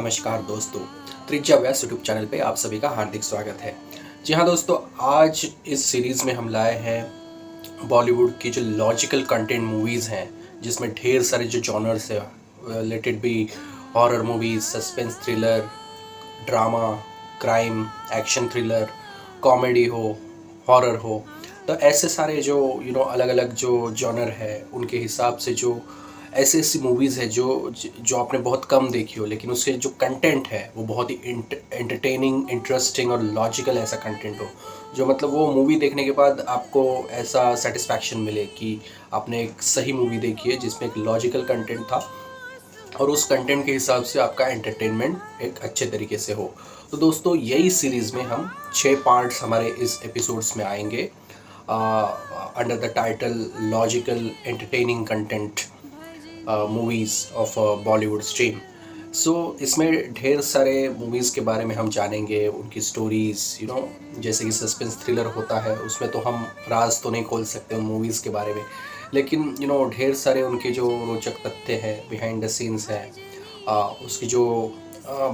नमस्कार दोस्तों, त्रिज्या व्यास यूट्यूब चैनल पे आप सभी का हार्दिक स्वागत है। जी हाँ दोस्तों, आज इस सीरीज़ में हम लाए हैं बॉलीवुड की जो लॉजिकल कंटेंट मूवीज़ हैं, जिसमें ढेर सारे जो जॉनर्स है, let it be horror movies, suspense thriller, drama, crime, action thriller, comedy हो, हॉरर हो। तो ऐसे सारे जो अलग अलग जो जॉनर है, उनके हिसाब से जो ऐसी ऐसी मूवीज़ है जो आपने बहुत कम देखी हो, लेकिन उसके जो कंटेंट है वो बहुत ही एंटरटेनिंग, इंटरेस्टिंग और लॉजिकल ऐसा कंटेंट हो, जो मतलब वो मूवी देखने के बाद आपको ऐसा सेटिस्फैक्शन मिले कि आपने एक सही मूवी देखी है जिसमें एक लॉजिकल कंटेंट था और उस कंटेंट के हिसाब से आपका एंटरटेनमेंट एक अच्छे तरीके से हो। तो दोस्तों, यही सीरीज़ में हम 6 पार्ट्स हमारे इस एपिसोड्स में आएंगे under the title logical entertaining content movies of Bollywood stream. So इसमें ढेर सारे मूवीज़ के बारे में हम जानेंगे, उनकी स्टोरीज़, जैसे कि सस्पेंस थ्रिलर होता है, उसमें तो हम राज तो नहीं खोल सकते उन मूवीज़ के बारे में, लेकिन ढेर सारे उनके जो रोचक तथ्य हैं, बिहाइंड द सीन्स हैं, उसकी जो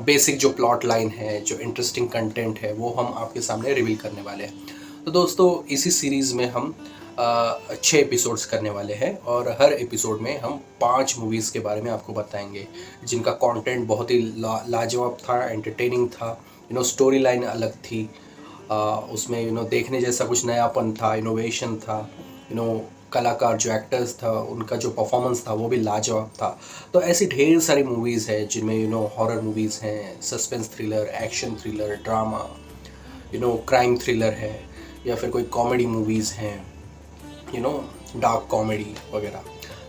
बेसिक जो प्लॉट लाइन है, जो इंटरेस्टिंग कंटेंट है, वो हम आपके सामने रिवील करने वाले हैं। तो दोस्तों, इसी सीरीज़ में हम 6 एपिसोड्स करने वाले हैं और हर एपिसोड में हम 5 मूवीज़ के बारे में आपको बताएंगे, जिनका कंटेंट बहुत ही लाजवाब था, एंटरटेनिंग था, स्टोरी लाइन अलग थी, उसमें देखने जैसा कुछ नयापन था, इनोवेशन था, कलाकार जो एक्टर्स था उनका जो परफॉर्मेंस था वो भी लाजवाब था। तो ऐसी ढेर सारी मूवीज़ है जिनमें हॉरर मूवीज़ हैं, suspense thriller, action thriller, drama, crime thriller है, या फिर कोई कॉमेडी मूवीज़ हैं, डार्क कॉमेडी वगैरह।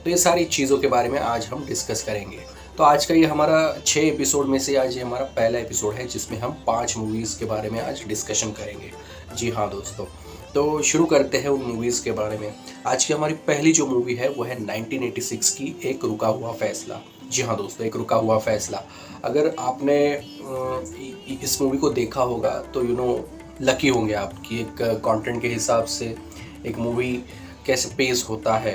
तो ये सारी चीज़ों के बारे में आज हम डिस्कस करेंगे। तो आज का ये हमारा 6 एपिसोड में से आज ये हमारा पहला एपिसोड है, जिसमें हम 5 मूवीज़ के बारे में आज डिस्कशन करेंगे। जी हाँ दोस्तों, तो शुरू करते हैं उन मूवीज़ के बारे में। आज की हमारी पहली जो मूवी है वो है 1986 की एक रुका हुआ फैसला। जी हाँ दोस्तों, एक रुका हुआ फैसला। अगर आपने इस मूवी को देखा होगा तो लकी होंगे आप कि एक कंटेंट के हिसाब से एक मूवी कैसे पेश होता है।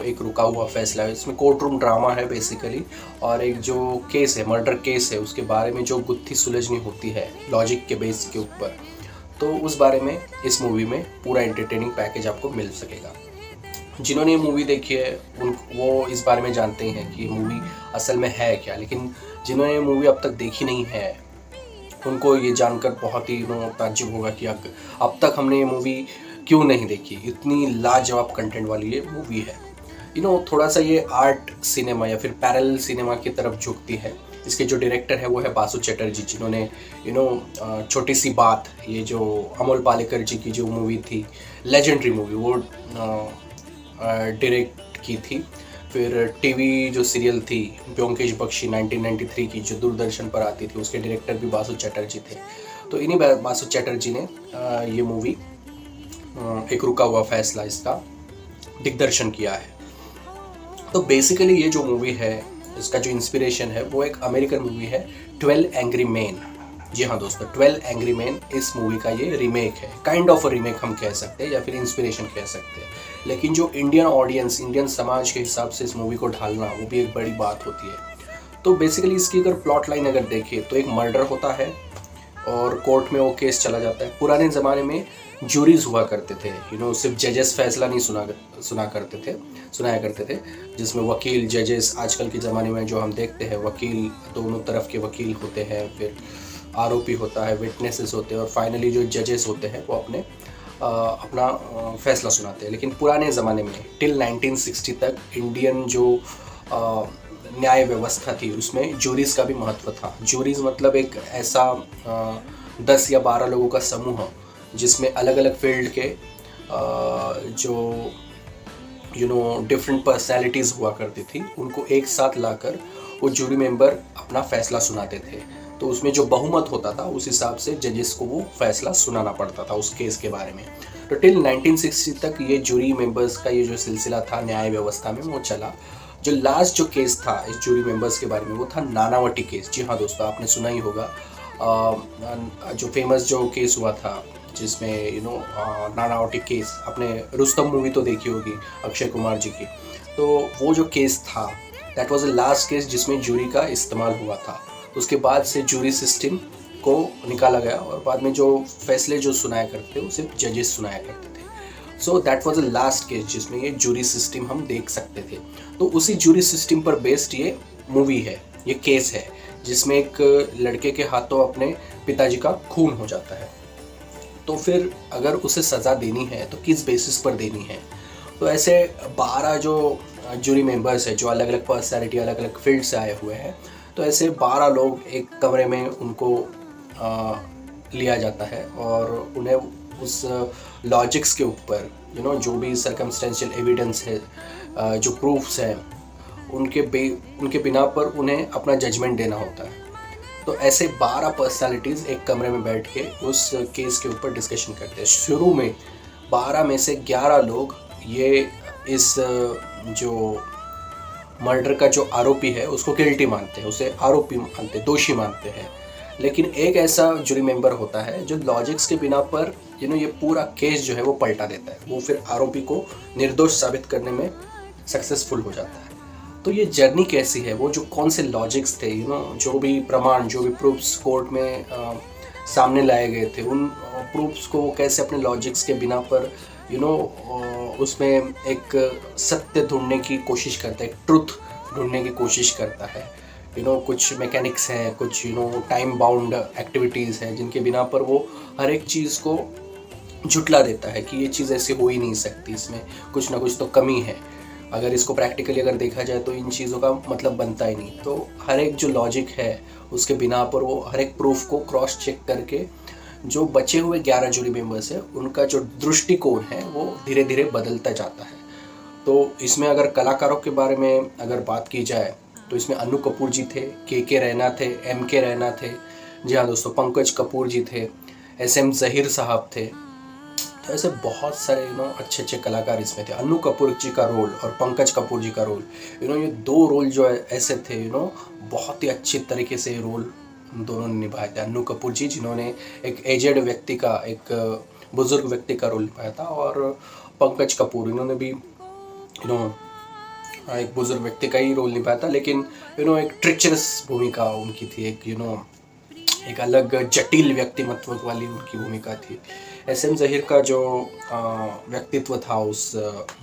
एक रुका हुआ फैसला है, इसमें कोर्ट रूम ड्रामा है बेसिकली, और एक जो केस है, मर्डर केस है, उसके बारे में जो गुत्थी सुलझनी होती है लॉजिक के बेस के ऊपर, तो उस बारे में इस मूवी में पूरा एंटरटेनिंग पैकेज आपको मिल सकेगा। जिन्होंने ये मूवी देखी है वो इस बारे में जानते हैं कि मूवी असल में है क्या, लेकिन जिन्होंने ये मूवी अब तक देखी नहीं है उनको ये जानकर बहुत ही ताज्जुब होगा कि अब तक हमने ये मूवी क्यों नहीं देखी। इतनी लाजवाब कंटेंट वाली ये मूवी है। थोड़ा सा ये आर्ट सिनेमा या फिर पैरेलल सिनेमा की तरफ झुकती है। इसके जो डायरेक्टर है वो है बासु चटर्जी, जिन्होंने छोटी सी बात, ये जो अमोल पालेकर जी की जो मूवी थी, लेजेंडरी मूवी, वो डायरेक्ट की थी। फिर टीवी जो सीरियल थी ब्योमकेश बख्शी 1993 की, जो दूरदर्शन पर आती थी, उसके डायरेक्टर भी बासु चटर्जी थे। तो इन्हीं बासु चटर्जी ने ये मूवी एक रुका हुआ फैसला इसका दिग्दर्शन किया है। तो बेसिकली ये जो मूवी है, इसका जो इंस्पिरेशन है वो एक अमेरिकन मूवी है, 12 एंग्री मैन। जी हाँ दोस्तों, 12 एंग्री मैन इस मूवी का ये रीमेक है, काइंड ऑफ रीमेक हम कह सकते हैं या फिर इंस्पिरेशन कह सकते हैं। लेकिन जो इंडियन ऑडियंस, इंडियन समाज के हिसाब से इस मूवी को ढालना, वो भी एक बड़ी बात होती है। तो बेसिकली इसकी अगर प्लॉट लाइन अगर देखें तो एक मर्डर होता है और कोर्ट में वो केस चला जाता है। पुराने ज़माने में जूरीज हुआ करते थे, सिर्फ जजेस फैसला नहीं सुनाया करते थे, जिसमें वकील, जजेस, आजकल के ज़माने में जो हम देखते हैं वकील, दोनों तरफ के वकील होते हैं, फिर आरोपी होता है, विटनेसेस होते हैं, और फाइनली जो जजेस होते हैं वो अपना फैसला सुनाते हैं। लेकिन पुराने ज़माने में टिल 1960 तक इंडियन जो न्याय व्यवस्था थी उसमें जूरीज का भी महत्व था। जूरीज मतलब एक ऐसा 10 या 12 लोगों का समूह जिसमें अलग अलग फील्ड के जो डिफरेंट पर्सनैलिटीज़ हुआ करती थी, उनको एक साथ लाकर वो जूरी मेंबर अपना फैसला सुनाते थे। तो उसमें जो बहुमत होता था उस हिसाब से जजेस को वो फैसला सुनाना पड़ता था उस केस के बारे में। तो टिल 1960 तक ये जूरी मेंबर्स का ये जो सिलसिला था न्याय व्यवस्था में वो चला। जो लास्ट जो केस था इस जूरी मेंबर्स के बारे में वो था नानावटी केस। जी हाँ दोस्तों, आपने सुना ही होगा, जो फेमस जो केस हुआ था जिसमें नानावटी केस, आपने रुस्तम मूवी तो देखी होगी अक्षय कुमार जी की। तो वो जो केस था that was the last case जिसमें जूरी का इस्तेमाल हुआ था। उसके बाद से जूरी सिस्टम को निकाला गया और बाद में जो फैसले जो सुनाया करते थे उसे जजेस सुनाया करते थे। So that was the last case जिसमें ये जूरी सिस्टम हम देख सकते थे। तो उसी जूरी सिस्टम पर बेस्ड ये मूवी है, ये केस है जिसमें एक लड़के के हाथों अपने पिताजी का खून हो जाता है। तो फिर अगर उसे सज़ा देनी है तो किस बेसिस पर देनी है। तो ऐसे 12 जो जूरी मेंबर्स है जो अलग अलग पर्सनैलिटी अलग अलग फील्ड से आए हुए हैं, तो ऐसे 12 लोग एक कमरे में उनको लिया जाता है और उन्हें उस लॉजिक्स के ऊपर जो भी सर्कमस्टेंशियल एविडेंस है, जो प्रूफ्स हैं, उनके बिना पर उन्हें अपना जजमेंट देना होता है। तो ऐसे 12 पर्सनालिटीज़ एक कमरे में बैठ के उस केस के ऊपर डिस्कशन करते हैं। शुरू में 12 में से 11 लोग ये इस जो मर्डर का जो आरोपी है उसको गिल्टी मानते हैं, उसे आरोपी मानते हैं, दोषी मानते हैं। लेकिन एक ऐसा जूरी मेंबर होता है जो लॉजिक्स के बिना पर ये पूरा केस जो है वो पलटा देता है, वो फिर आरोपी को निर्दोष साबित करने में सक्सेसफुल हो जाता है। तो ये जर्नी कैसी है, वो जो कौन से लॉजिक्स थे, जो भी प्रमाण, जो भी प्रूफ्स कोर्ट में सामने लाए गए थे, उन प्रूफ्स को कैसे अपने लॉजिक्स के बिना पर उसमें एक सत्य ढूंढने की कोशिश करता है, एक ट्रुथ ढूंढने की कोशिश करता है। कुछ मैकेनिक्स हैं, कुछ टाइम बाउंड एक्टिविटीज़ हैं जिनके बिना पर वो हर एक चीज़ को झुटला देता है कि ये चीज़ ऐसे हो ही नहीं सकती, इसमें कुछ ना कुछ तो कमी है। अगर इसको प्रैक्टिकली अगर देखा जाए तो इन चीज़ों का मतलब बनता ही नहीं। तो हर एक जो लॉजिक है उसके बिना पर वो हर एक प्रूफ को क्रॉस चेक करके जो बचे हुए 11 जूरी मेंबर्स हैं उनका जो दृष्टिकोण है वो धीरे धीरे बदलता जाता है। तो इसमें अगर कलाकारों के बारे में अगर बात की जाए तो इसमें अन्नू कपूर जी थे, के रैना थे, के रैना थे, जी हाँ दोस्तों, पंकज कपूर जी थे, SM ज़हीर साहब थे। तो ऐसे बहुत सारे अच्छे अच्छे कलाकार इसमें थे। अन्नू कपूर जी का रोल और पंकज कपूर जी का रोल, ये 2 रोल जो ऐसे थे, बहुत ही अच्छी तरीके से रोल दोनों ने निभाए थे। अन्नू कपूर जी जिन्होंने एक एजेड व्यक्ति का, एक बुजुर्ग व्यक्ति का रोल निभाया था, और पंकज कपूर इन्होंने भी एक बुजुर्ग व्यक्ति का ही रोल निभाया था, लेकिन एक ट्रिचरस भूमिका उनकी थी, एक अलग जटिल व्यक्तिमत्व वाली उनकी भूमिका थी। SM ज़हीर का जो व्यक्तित्व था उस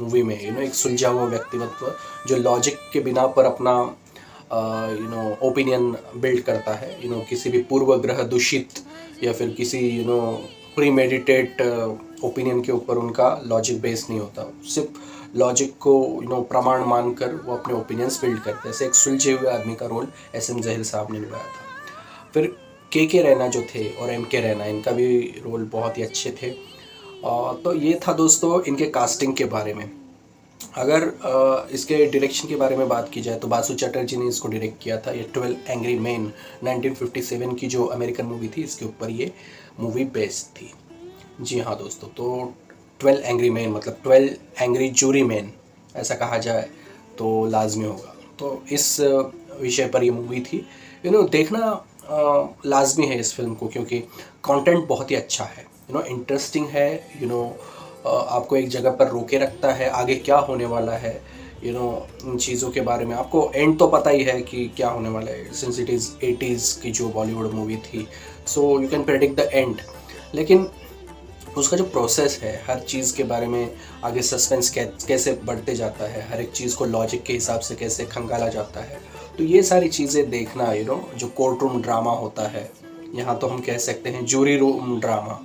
मूवी में, एक सुलझा हुआ व्यक्तित्व जो लॉजिक के बिना पर अपना ओपिनियन बिल्ड करता है। किसी भी पूर्वग्रह दूषित या फिर किसी प्रीमेडिटेट ओपिनियन के ऊपर उनका लॉजिक बेस नहीं होता, सिर्फ लॉजिक को प्रमाण मानकर वो अपने ओपिनियंस बिल्ड करते हैं। ऐसे एक सुलझे हुए आदमी का रोल SM ज़हीर साहब ने निभाया था। फिर के रैना जो थे और के रैना, इनका भी रोल बहुत ही अच्छे थे। तो ये था दोस्तों इनके कास्टिंग के बारे में। अगर इसके डायरेक्शन के बारे में बात की जाए तो बासु चटर्जी ने इसको डायरेक्ट किया था। ये 12 एंग्री मैन 1957 की जो अमेरिकन मूवी थी, इसके ऊपर ये मूवी बेस्ड थी। जी हाँ दोस्तों, तो 12 एंग्री मैन मतलब 12 एंग्री जूरी मैन ऐसा कहा जाए तो लाजमी होगा। तो इस विषय पर ये मूवी थी। देखना लाजमी है इस फिल्म को, क्योंकि कंटेंट बहुत ही अच्छा है, इंटरेस्टिंग है, आपको एक जगह पर रोके रखता है, आगे क्या होने वाला है, इन चीज़ों के बारे में आपको एंड तो पता ही है कि क्या होने वाला है, सिंस इट इज़ 80s की जो बॉलीवुड मूवी थी, so you can predict the end. लेकिन उसका जो प्रोसेस है, हर चीज़ के बारे में आगे सस्पेंस कैसे बढ़ते जाता है, हर एक चीज़ को लॉजिक के हिसाब से कैसे खंगाला जाता है, तो ये सारी चीज़ें देखना जो कोर्ट रूम ड्रामा होता है, यहाँ तो हम कह सकते हैं जूरी रूम ड्रामा,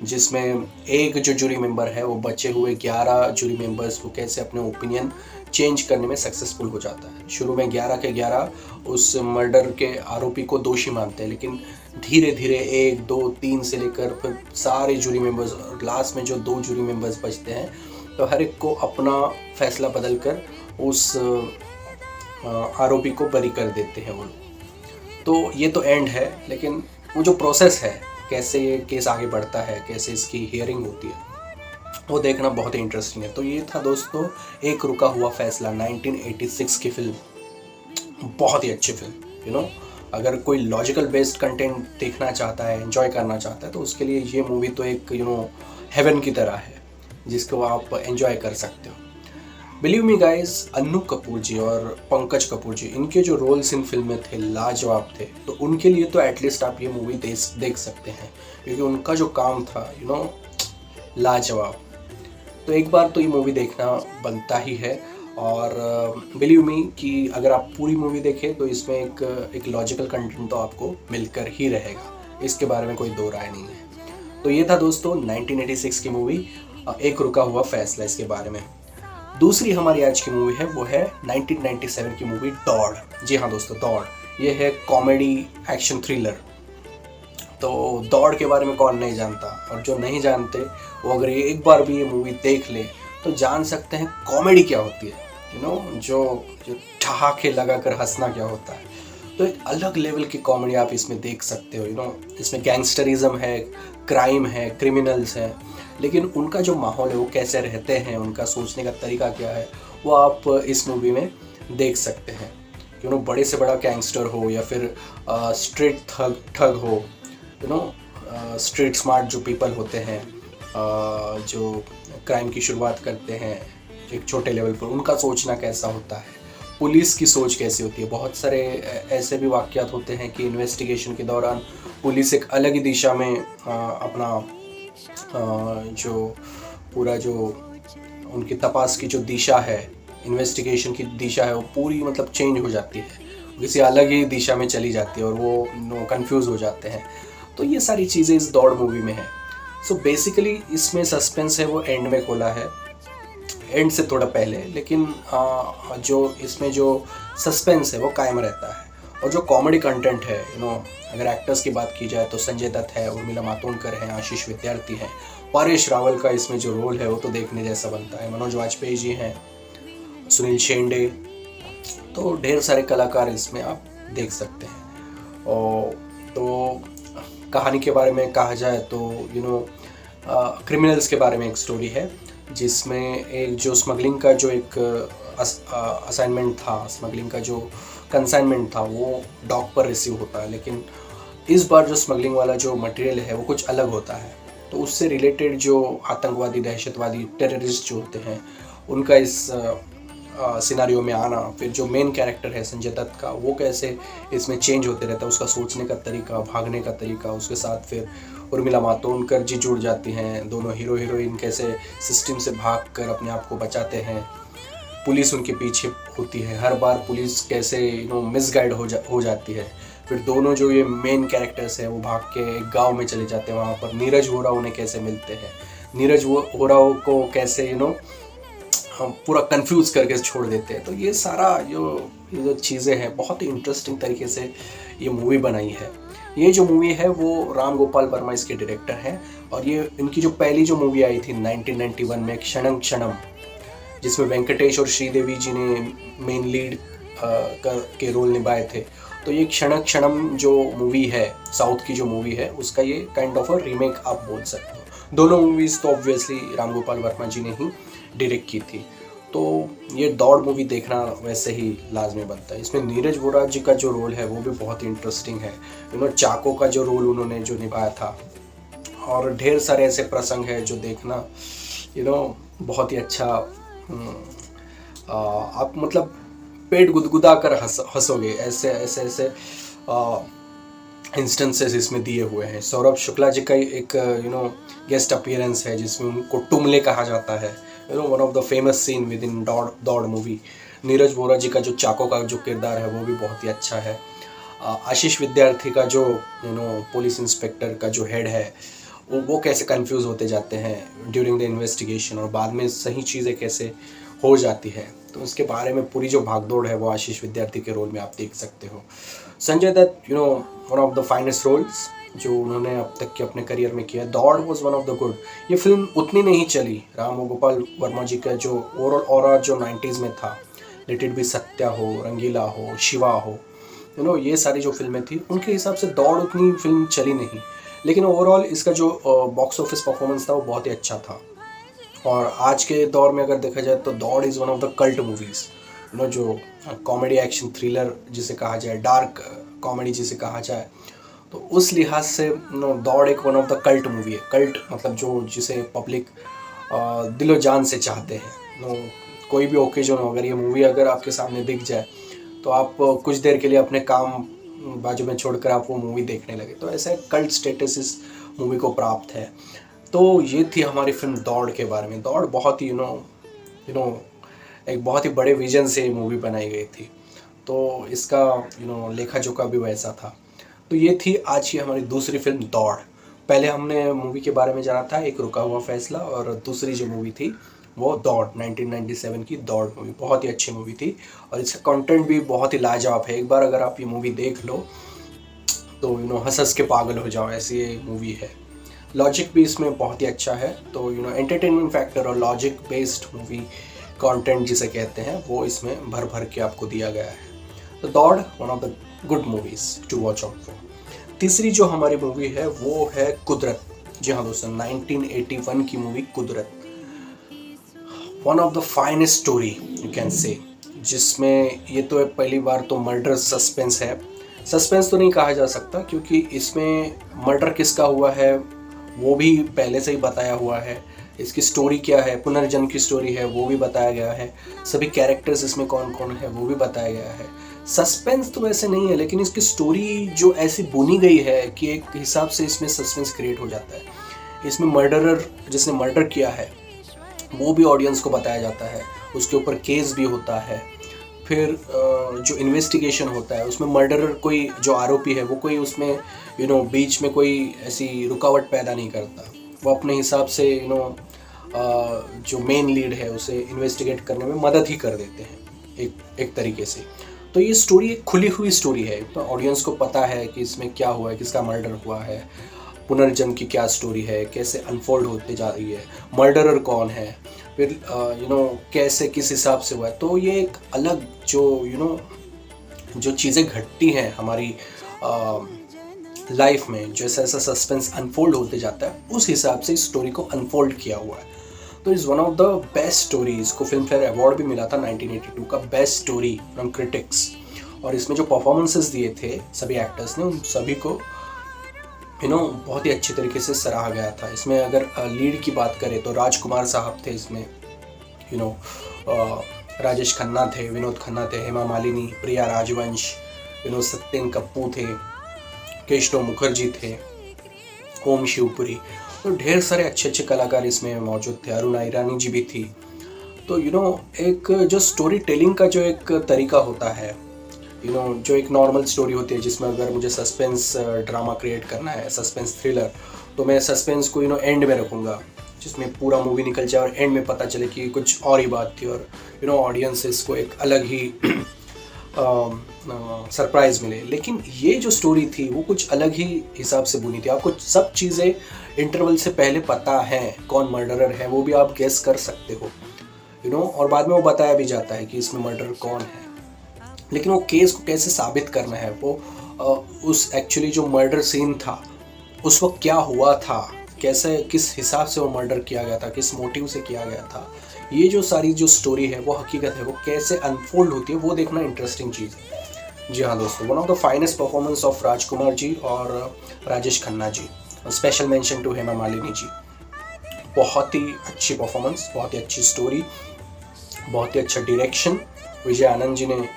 जिसमें एक जो जूरी मेंबर है वो बचे हुए 11 जूरी मेंबर्स को कैसे अपने ओपिनियन चेंज करने में सक्सेसफुल हो जाता है। शुरू में 11 के 11 उस मर्डर के आरोपी को दोषी मानते हैं, लेकिन धीरे धीरे 1, 2, 3 से लेकर फिर सारे जूरी मेंबर्स, और लास्ट में जो 2 जूरी मेंबर्स बचते हैं, तो हर एक को अपना फैसला बदल कर उस आरोपी को बरी कर देते हैं वो लोग। तो ये तो एंड है, लेकिन वो जो प्रोसेस है, कैसे ये केस आगे बढ़ता है, कैसे इसकी हियरिंग होती है, वो देखना बहुत ही इंटरेस्टिंग है। तो ये था दोस्तों एक रुका हुआ फैसला, 1986 की फिल्म, बहुत ही अच्छी फिल्म। अगर कोई लॉजिकल बेस्ड कंटेंट देखना चाहता है, एंजॉय करना चाहता है, तो उसके लिए ये मूवी तो एक हेवन की तरह है, जिसको आप एंजॉय कर सकते हो। Believe me guys, Annu Kapoor ji और पंकज कपूर जी, इनके जो रोल्स इन फिल्म में थे लाजवाब थे। तो उनके लिए तो एटलीस्ट आप ये मूवी देख सकते हैं, क्योंकि उनका जो काम था लाजवाब। तो एक बार तो ये मूवी देखना बनता ही है। और बिलीव मी कि अगर आप पूरी मूवी देखें तो इसमें एक लॉजिकल कंटेंट तो आपको मिलकर ही रहेगा, इसके बारे में कोई दो राय नहीं है। तो ये था दोस्तों 1986 की मूवी एक रुका हुआ फैसला, इसके बारे में। दूसरी हमारी आज की मूवी है वो है 1997 की मूवी दौड़। जी हाँ दोस्तों, दौड़ ये है कॉमेडी एक्शन थ्रिलर। तो दौड़ के बारे में कौन नहीं जानता, और जो नहीं जानते वो अगर एक बार भी ये मूवी देख ले तो जान सकते हैं कॉमेडी क्या होती है। जो ठहाके लगा कर हंसना क्या होता है। तो एक अलग लेवल की कॉमेडी आप इसमें देख सकते हो। इसमें गैंगस्टरिज्म है, क्राइम है, क्रिमिनल्स हैं, लेकिन उनका जो माहौल है वो कैसे रहते हैं, उनका सोचने का तरीका क्या है, वो आप इस मूवी में देख सकते हैं। बड़े से बड़ा गैंगस्टर हो या फिर स्ट्रीट ठग हो, स्ट्रीट स्मार्ट जो पीपल होते हैं, जो क्राइम की शुरुआत करते हैं एक छोटे लेवल पर, उनका सोचना कैसा होता है, पुलिस की सोच कैसी होती है। बहुत सारे ऐसे भी वाक़यात होते हैं कि इन्वेस्टिगेशन के दौरान पुलिस एक अलग ही दिशा में अपना जो पूरा जो उनकी तपास की जो दिशा है, इन्वेस्टिगेशन की दिशा है, वो पूरी मतलब चेंज हो जाती है, किसी अलग ही दिशा में चली जाती है और वो कंफ्यूज हो जाते हैं। तो ये सारी चीज़ें इस दौड़ मूवी में है। सो बेसिकली इसमें सस्पेंस है वो एंड में खोला है, एंड से थोड़ा पहले, लेकिन जो इसमें जो सस्पेंस है वो कायम रहता है। और जो कॉमेडी कंटेंट है, अगर एक्टर्स की बात की जाए तो संजय दत्त है, उर्मिला मातोंडकर हैं, आशीष विद्यार्थी हैं, परेश रावल का इसमें जो रोल है वो तो देखने जैसा बनता है, मनोज वाजपेयी जी हैं, सुनील शेंडे, तो ढेर सारे कलाकार इसमें आप देख सकते हैं। और तो कहानी के बारे में कहा जाए तो क्रिमिनल्स के बारे में एक स्टोरी है, जिसमें एक जो स्मगलिंग का जो एक असाइनमेंट था, स्मगलिंग का जो कंसाइनमेंट था वो डॉग पर रिसीव होता है, लेकिन इस बार जो स्मगलिंग वाला जो मटेरियल है वो कुछ अलग होता है। तो उससे रिलेटेड जो आतंकवादी, दहशतवादी, टेररिस्ट जो होते हैं, उनका इस सिनारियो में आना, फिर जो मेन कैरेक्टर है संजय दत्त का, वो कैसे इसमें चेंज होते रहता है, उसका सोचने का तरीका, भागने का तरीका, उसके साथ फिर उर्मिला मातोंडकर जी जुड़ जाती हैं, दोनों हीरो हीरोइन कैसे सिस्टम से भागकर अपने आप को बचाते हैं, पुलिस उनके पीछे होती है, हर बार पुलिस कैसे मिसगाइड हो जाती है। फिर दोनों जो ये मेन कैरेक्टर्स हैं वो भाग के एक गांव में चले जाते हैं, वहाँ पर नीरज वोरा उन्हें कैसे मिलते हैं, नीरज वोरा को कैसे हम पूरा कंफ्यूज करके छोड़ देते हैं। तो ये सारा ये जो चीज़ें हैं बहुत ही इंटरेस्टिंग तरीके से ये मूवी बनाई है। ये जो मूवी है वो राम गोपाल वर्मा इसके डायरेक्टर हैं, और ये इनकी जो पहली जो मूवी आई थी 1991 में, क्षणम क्षणम, जिसमें वेंकटेश और श्रीदेवी जी ने मेन लीड के रोल निभाए थे। तो ये क्षण क्षणम जो मूवी है, साउथ की जो मूवी है, उसका ये काइंड ऑफ अ रीमेक आप बोल सकते हो। दोनों मूवीज़ तो ऑब्वियसली राम गोपाल वर्मा जी ने ही डायरेक्ट की थी। तो ये दौड़ मूवी देखना वैसे ही लाजमी बनता है। इसमें नीरज वोरा जी का जो रोल है वो भी बहुत ही इंटरेस्टिंग है। चाको का जो रोल उन्होंने जो निभाया था, और ढेर सारे ऐसे प्रसंग है जो देखना बहुत ही अच्छा, आप मतलब पेट गुदगुदा कर हंसोगे, ऐसे ऐसे ऐसे इंस्टेंसेस इसमें दिए हुए हैं। सौरभ शुक्ला जी का एक गेस्ट अपीयरेंस है, जिसमें उनको टुमले कहा जाता है, one of the famous scene with in Daud movie. Neeraj Vora जी का जो चाको का जो किरदार है वो भी बहुत ही अच्छा है। आशीष विद्यार्थी का जो पुलिस इंस्पेक्टर का जो हेड है, वो कैसे कंफ्यूज होते जाते हैं ड्यूरिंग द इन्वेस्टिगेशन, और बाद में सही चीज़ें कैसे हो जाती है, तो उसके बारे में पूरी जो भागदौड़ है वो आशीष विद्यार्थी के रोल में आप देख सकते हो। Sanjay Dutt one of the finest roles जो उन्होंने अब तक के अपने करियर में किया। दौड़ was one of the good. ये फिल्म उतनी नहीं चली, राम गोपाल वर्मा जी का जो ओवरऑल ऑरा जो 90s में था, लेट इट बी सत्या हो, रंगीला हो, शिवा हो, ये सारी जो फिल्में थी उनके हिसाब से दौड़ उतनी फिल्म चली नहीं, लेकिन ओवरऑल इसका जो बॉक्स ऑफिस परफॉर्मेंस था वो बहुत ही अच्छा था। और आज के दौर में अगर देखा जाए तो दौड़ is one of the cult movies, जो कॉमेडी एक्शन थ्रिलर जिसे कहा जाए, डार्क कॉमेडी जिसे कहा जाए, तो उस लिहाज से दौड़ एक one of the cult movie है। कल्ट मतलब जो जिसे पब्लिक दिलो जान से चाहते हैं। नो कोई भी ओकेजन हो, अगर ये मूवी अगर आपके सामने दिख जाए तो आप कुछ देर के लिए अपने काम बाजू में छोड़कर आप वो मूवी देखने लगे। तो ऐसा एक कल्ट स्टेटस इस मूवी को प्राप्त है। तो ये थी हमारी फिल्म दौड़ के बारे में। दौड़ बहुत ही यू नो एक बहुत ही बड़े विजन से ये मूवी बनाई गई थी, तो इसका लेखा जोखा भी वैसा था। तो ये थी आज की हमारी दूसरी फिल्म दौड़। पहले हमने मूवी के बारे में जाना था एक रुका हुआ फैसला, और दूसरी जो मूवी थी वो दौड़ 1997 की दौड़ मूवी। बहुत ही अच्छी मूवी थी और इसका कंटेंट भी बहुत ही लाजवाब है। एक बार अगर आप ये मूवी देख लो तो हंस हंस के पागल हो जाओ, ऐसी ये मूवी है। लॉजिक भी इसमें बहुत ही अच्छा है। तो एंटरटेनमेंट फैक्टर और लॉजिक बेस्ड मूवी कंटेंट जिसे कहते हैं वो इसमें भर भर के आपको दिया गया है। तो Daud one of the good movies to watch out for. तीसरी जो हमारी मूवी है वो है कुदरत। जी हाँ दोस्तों, 1981 की मूवी कुदरत, one of the finest story you can say, जिसमें ये तो पहली बार तो मर्डर सस्पेंस है। सस्पेंस तो नहीं कहा जा सकता क्योंकि इसमें मर्डर किसका हुआ है वो भी पहले से ही बताया हुआ है। इसकी स्टोरी क्या है, पुनर्जन्म की स्टोरी है, वो भी बताया गया है। सभी कैरेक्टर्स इसमें कौन कौन है वो भी बताया गया है। सस्पेंस तो वैसे नहीं है, लेकिन इसकी स्टोरी जो ऐसी बुनी गई है कि एक हिसाब से इसमें सस्पेंस क्रिएट हो जाता है। इसमें मर्डरर जिसने मर्डर किया है वो भी ऑडियंस को बताया जाता है, उसके ऊपर केस भी होता है। फिर जो इन्वेस्टिगेशन होता है उसमें मर्डरर कोई जो आरोपी है वो कोई उसमें बीच में कोई ऐसी रुकावट पैदा नहीं करता। वो अपने हिसाब से जो मेन लीड है उसे इन्वेस्टिगेट करने में मदद ही कर देते हैं एक तरीके से। तो ये स्टोरी एक खुली हुई स्टोरी है, तो ऑडियंस को पता है कि इसमें क्या हुआ है, किसका मर्डर हुआ है, पुनर्जन्म की क्या स्टोरी है, कैसे अनफोल्ड होते जा रही है, मर्डरर कौन है, फिर कैसे किस हिसाब से हुआ है। तो ये एक अलग जो चीज़ें घटती हैं हमारी लाइफ में, जैसा ऐसा सस्पेंस अनफोल्ड होते जाता है उस हिसाब से इस स्टोरी को अनफोल्ड किया हुआ है। तो is one of the best story. इसको फिल्म फेयर अवार्ड भी मिला था 1982 का बेस्ट स्टोरी फ्रॉम क्रिटिक्स। और इसमें जो परफॉर्मेंसेस दिए थे सभी एक्टर्स ने, उन सभी को बहुत ही अच्छे तरीके से सराहा गया था। इसमें अगर लीड की बात करें तो राजकुमार साहब थे इसमें, राजेश खन्ना थे, विनोद खन्ना थे, हेमा मालिनी, प्रिया राजवंश, सत्येन कप्पू थे, केशव मुखर्जी थे, ओम शिवपुरी। तो ढेर सारे अच्छे अच्छे कलाकार इसमें मौजूद थे। अरुणा ईरानी जी भी थी। तो एक जो स्टोरी टेलिंग का जो एक तरीका होता है, जो एक नॉर्मल स्टोरी होती है जिसमें अगर मुझे सस्पेंस ड्रामा क्रिएट करना है, सस्पेंस थ्रिलर, तो मैं सस्पेंस को एंड में रखूँगा जिसमें पूरा मूवी निकल जाए और एंड में पता चले कि कुछ और ही बात थी और ऑडियंसेस को एक अलग ही सरप्राइज मिले। लेकिन ये जो स्टोरी थी वो कुछ अलग ही हिसाब से बुनी थी। आपको सब चीज़ें इंटरवल से पहले पता है, कौन मर्डरर है वो भी आप गेस कर सकते हो, और बाद में वो बताया भी जाता है कि इसमें मर्डरर कौन है। लेकिन वो केस को कैसे साबित करना है, वो उस एक्चुअली जो मर्डर सीन था उस वक्त क्या हुआ था, कैसे किस हिसाब से वो मर्डर किया गया था, किस मोटिव से किया गया था, ये जो सारी जो स्टोरी है वो हकीकत है, वो कैसे अनफोल्ड होती है, वो देखना इंटरेस्टिंग चीज़ है। जी हाँ दोस्तों, one of the finest performance of Rajkumar ji और Rajesh Khanna ji. Special mention to Hema Malini ji. बहुत ही अच्छी परफॉर्मेंस, बहुत ही अच्छी स्टोरी, बहुत ही अच्छा डायरेक्शन। विजय आनंद जी ने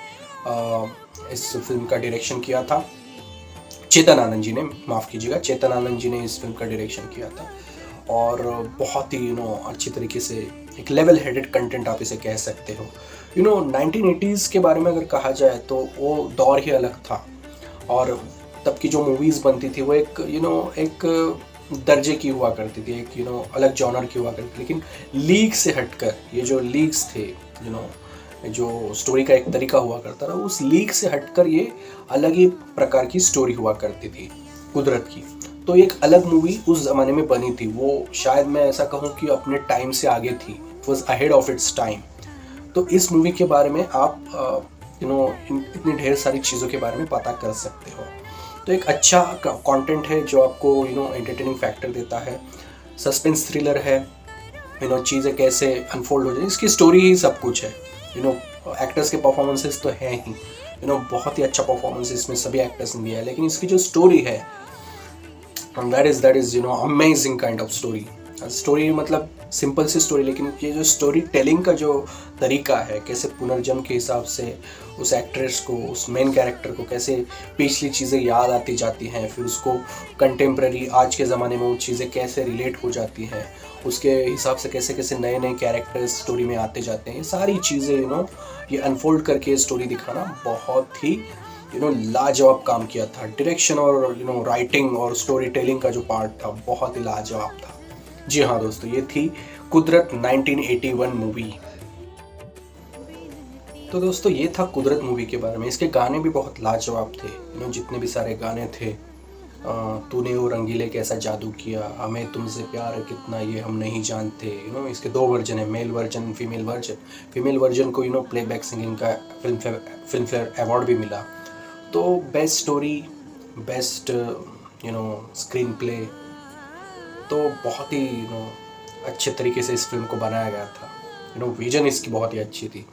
इस फिल्म का डायरेक्शन किया था। चेतन आनंद जी ने, माफ़ कीजिएगा, चेतन आनंद जी ने इस फिल्म का डायरेक्शन किया था। और बहुत ही अच्छी तरीके से एक लेवल हेडेड कंटेंट आप इसे कह सकते हो। 1980s के बारे में अगर कहा जाए तो वो दौर ही अलग था। और तब की जो मूवीज़ बनती थी वो एक दर्जे की हुआ करती थी, एक अलग जॉनर की हुआ करती थी। लेकिन लीग से हटकर ये जो लीग्स थे, जो स्टोरी का एक तरीका हुआ करता था, उस लीग से हटकर ये अलग ही प्रकार की स्टोरी हुआ करती थी कुदरत की। तो एक अलग मूवी उस ज़माने में बनी थी, वो शायद मैं ऐसा कहूँ कि अपने टाइम से आगे थी, it was ahead of its time. तो इस मूवी के बारे में आप इतनी ढेर सारी चीज़ों के बारे में पता कर सकते हो। तो एक अच्छा कंटेंट है जो आपको एंटरटेनिंग फैक्टर देता है, सस्पेंस थ्रिलर है, चीज़ें कैसे अनफोल्ड हो जाए, इसकी स्टोरी ही सब कुछ है। एक्टर्स के परफॉर्मेंसेस तो हैं ही, बहुत ही अच्छा परफॉर्मेंस इसमें सभी एक्टर्स ने दिया है। लेकिन इसकी जो स्टोरी है, that is amazing kind of story. Story मतलब सिंपल सी स्टोरी, लेकिन ये जो स्टोरी टेलिंग का जो तरीका है, कैसे पुनर्जन्म के हिसाब से उस एक्ट्रेस को, उस मेन कैरेक्टर को कैसे पिछली चीज़ें याद आती जाती हैं, फिर उसको कंटेम्प्रेरी आज के ज़माने में वो चीज़ें कैसे रिलेट हो जाती हैं, उसके हिसाब से कैसे कैसे नए नए कैरेक्टर्स स्टोरी में आते जाते हैं, ये सारी चीज़ें ये अनफोल्ड करके स्टोरी दिखाना बहुत ही लाजवाब काम किया था। डायरेक्शन और राइटिंग और स्टोरी टेलिंग का जो पार्ट था बहुत ही लाजवाब था। जी हाँ दोस्तों, ये थी कुदरत 1981 मूवी। तो दोस्तों ये था कुदरत मूवी के बारे में। इसके गाने भी बहुत लाजवाब थे, जितने भी सारे गाने थे, तूने वो रंगीले कैसा जादू किया, हमें तुमसे प्यार कितना ये हम नहीं जानते, इसके 2 वर्जन है, male version, female version. Female version को प्लेबैक सिंगिंग का फिल्म फेयर अवार्ड भी मिला। तो best story, best screen play, तो बहुत ही अच्छे तरीके से इस फिल्म को बनाया गया था। विजन इसकी बहुत ही अच्छी थी।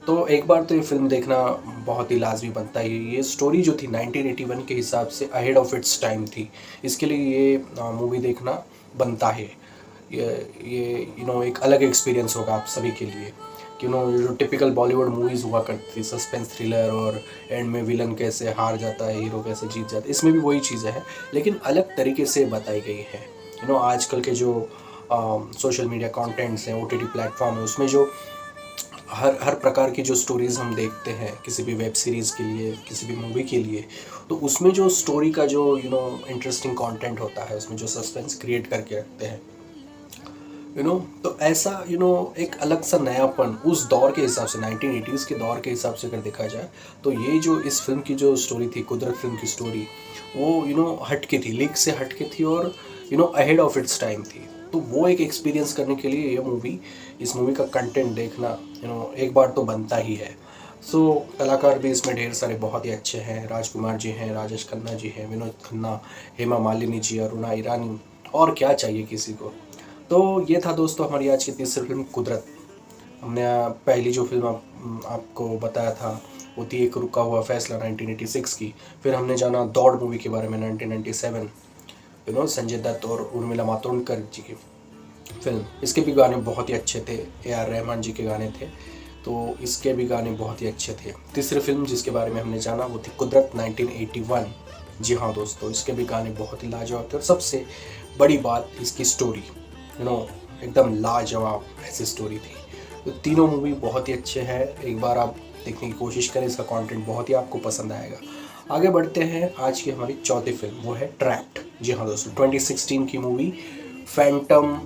तो एक बार तो ये फिल्म देखना बहुत ही लाजमी बनता है। ये स्टोरी जो थी 1981 के हिसाब से अहेड ऑफ इट्स टाइम थी, इसके लिए ये मूवी देखना बनता है। ये एक अलग एक्सपीरियंस होगा आप सभी के लिए कि जो टिपिकल बॉलीवुड मूवीज़ हुआ करती थी, सस्पेंस थ्रिलर और एंड में विलन कैसे हार जाता है, हीरो कैसे जीत जाता है, इसमें भी वही चीज़ें हैं लेकिन अलग तरीके से बताई गई है। आजकल के जो सोशल मीडिया कंटेंट्स हैं, OTT प्लेटफॉर्म है, उसमें जो हर प्रकार की जो स्टोरीज़ हम देखते हैं किसी भी वेब सीरीज़ के लिए, किसी भी मूवी के लिए, तो उसमें जो स्टोरी का जो इंटरेस्टिंग कंटेंट होता है, उसमें जो सस्पेंस क्रिएट करके रखते हैं, तो ऐसा एक अलग सा नयापन उस दौर के हिसाब से, 1980s के दौर के हिसाब से अगर देखा जाए, तो ये जो इस फिल्म की जो स्टोरी थी, कुदरत फिल्म की स्टोरी, वो हटके थी, लीक से हटके थी और अहेड ऑफ इट्स टाइम थी। तो वो एक एक्सपीरियंस करने के लिए इस मूवी का कंटेंट देखना एक बार तो बनता ही है। सो कलाकार भी इसमें ढेर सारे बहुत ही अच्छे हैं। राजकुमार जी हैं, राजेश खन्ना जी हैं, विनोद खन्ना, हेमा मालिनी जी, अरुणा ईरानी, और क्या चाहिए किसी को। तो ये था दोस्तों हमारी आज की तीसरी फिल्म कुदरत। हमने पहली जो फिल्म आपको बताया था वो थी एक रुका हुआ फैसला 1986 की। फिर हमने जाना दौड़ मूवी के बारे में 1997, संजय दत्त और उर्मिला मातोंडकर जी की फिल्म। इसके भी गाने बहुत ही अच्छे थे, AR रहमान जी के गाने थे, तो इसके भी गाने बहुत ही अच्छे थे। तीसरी फिल्म जिसके बारे में हमने जाना वो थी कुदरत 1981। जी हाँ दोस्तों, इसके भी गाने बहुत ही लाजवाब थे और सबसे बड़ी बात इसकी स्टोरी, एकदम लाजवाब ऐसी स्टोरी थी। तो तीनों मूवी बहुत ही अच्छे हैं, एक बार आप देखने की कोशिश करें, इसका कंटेंट बहुत ही आपको पसंद आएगा। आगे बढ़ते हैं, आज की हमारी चौथी फिल्म वो है ट्रैप्ड। जी हाँ दोस्तों, 2016 की मूवी फैंटम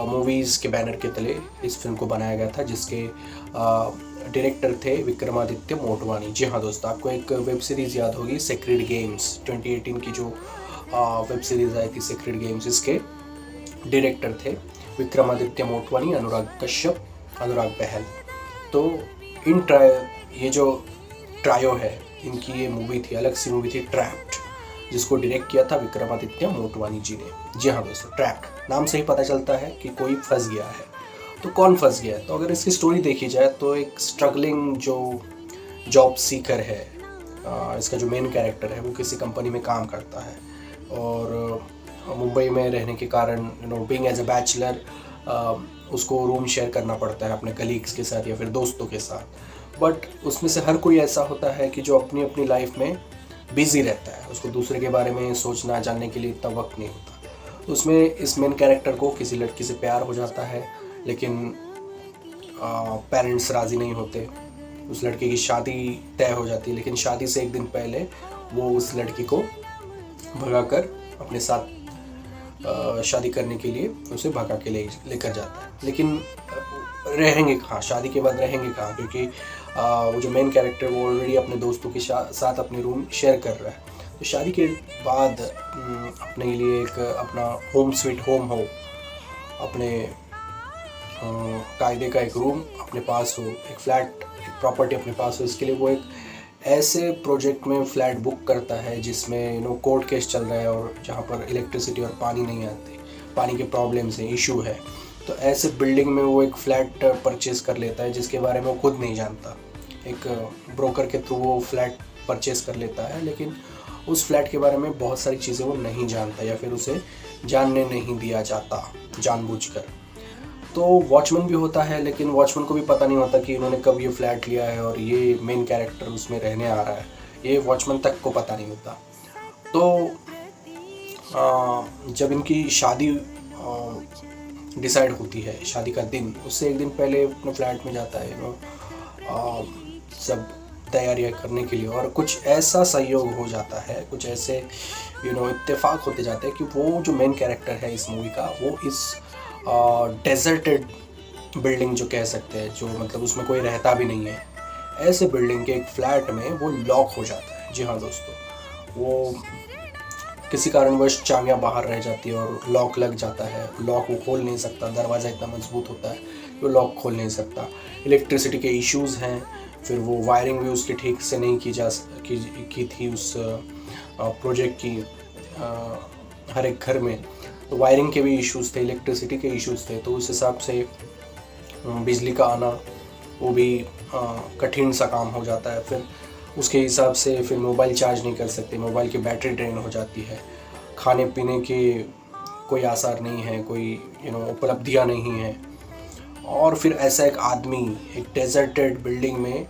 मूवीज़ के बैनर के तले इस फिल्म को बनाया गया था, जिसके डायरेक्टर थे विक्रमादित्य मोटवानी। जी हाँ दोस्तों, आपको एक वेब सीरीज़ याद होगी सेक्रेड गेम्स, 2018 की जो वेब सीरीज़ आई थी सेक्रेड गेम्स, इसके डायरेक्टर थे विक्रमादित्य मोटवानी, अनुराग कश्यप, अनुराग बहल। तो ये जो ट्रायो है, इनकी ये मूवी थी, अलग सी मूवी थी ट्रैप्ड, जिसको डायरेक्ट किया था विक्रमादित्य मोटवानी जी ने। जी हाँ दोस्तों, ट्रैप्ड नाम से ही पता चलता है कि कोई फंस गया है। तो कौन फंस गया है? तो अगर इसकी स्टोरी देखी जाए तो एक स्ट्रगलिंग जो जॉब सीकर है, इसका जो मेन कैरेक्टर है वो किसी कंपनी में काम करता है और मुंबई में रहने के कारण बीइंग एज अ बैचलर उसको रूम शेयर करना पड़ता है अपने कलीग्स के साथ या फिर दोस्तों के साथ। बट उसमें से हर कोई ऐसा होता है कि जो अपनी अपनी लाइफ में बिजी रहता है, उसको दूसरे के बारे में सोचना जानने के लिए इतना वक्त नहीं होता। तो उसमें इस मेन कैरेक्टर को किसी लड़की से प्यार हो जाता है, लेकिन पेरेंट्स राज़ी नहीं होते। उस लड़की की शादी तय हो जाती है, लेकिन शादी से एक दिन पहले वो उस लड़की को भगाकर अपने साथ शादी करने के लिए उसे भगा के लेकर जाता है। लेकिन रहेंगे कहाँ, शादी के बाद रहेंगे कहाँ, क्योंकि वो जो मेन कैरेक्टर वो ऑलरेडी अपने दोस्तों के साथ अपने रूम शेयर कर रहा है। तो शादी के बाद अपने लिए एक अपना होम स्वीट होम हो, अपने कायदे का एक रूम अपने पास हो, एक फ्लैट, एक प्रॉपर्टी अपने पास हो, इसके लिए वो एक ऐसे प्रोजेक्ट में फ्लैट बुक करता है जिसमें कोर्ट केस चल रहा है और जहाँ पर इलेक्ट्रिसिटी और पानी नहीं आती, पानी के प्रॉब्लम्स हैं, इशू है। तो ऐसे बिल्डिंग में वो एक फ़्लैट परचेज़ कर लेता है जिसके बारे में वो खुद नहीं जानता। एक ब्रोकर के थ्रू वो फ्लैट परचेज़ कर लेता है, लेकिन उस फ्लैट के बारे में बहुत सारी चीज़ें वो नहीं जानता या फिर उसे जानने नहीं दिया जाता जानबूझकर। तो वॉचमैन भी होता है, लेकिन वॉचमैन को भी पता नहीं होता कि इन्होंने कब ये फ्लैट लिया है और ये मेन कैरेक्टर उसमें रहने आ रहा है, ये वॉचमैन तक को पता नहीं होता। तो जब इनकी शादी डिसाइड होती है, शादी का दिन, उससे एक दिन पहले अपने फ्लैट में जाता है सब तैयारियां करने के लिए, और कुछ ऐसा सहयोग हो जाता है, कुछ ऐसे इत्तेफाक होते जाते हैं कि वो जो मेन कैरेक्टर है इस मूवी का, वो इस डेजर्टेड बिल्डिंग जो कह सकते हैं, जो मतलब उसमें कोई रहता भी नहीं है, ऐसे बिल्डिंग के एक फ्लैट में वो लॉक हो जाता है। जी हाँ दोस्तों, वो किसी कारणवश चाबियाँ बाहर रह जाती है और लॉक लग जाता है। लॉक वो खोल नहीं सकता, दरवाज़ा इतना मजबूत होता है वो लॉक खोल नहीं सकता। इलेक्ट्रिसिटी के इश्यूज़ हैं, फिर वो वायरिंग भी उसकी ठीक से नहीं की थी उस प्रोजेक्ट की हर एक घर में, तो वायरिंग के भी इश्यूज़ थे, इलेक्ट्रिसिटी के इश्यूज़ थे, तो उस हिसाब से बिजली का आना वो भी कठिन सा काम हो जाता है। फिर उसके हिसाब से फिर मोबाइल चार्ज नहीं कर सकते, मोबाइल की बैटरी ड्रेन हो जाती है, खाने पीने के कोई आसार नहीं है, कोई उपलब्धियाँ नहीं हैं, और फिर ऐसा एक आदमी एक डेजर्टेड बिल्डिंग में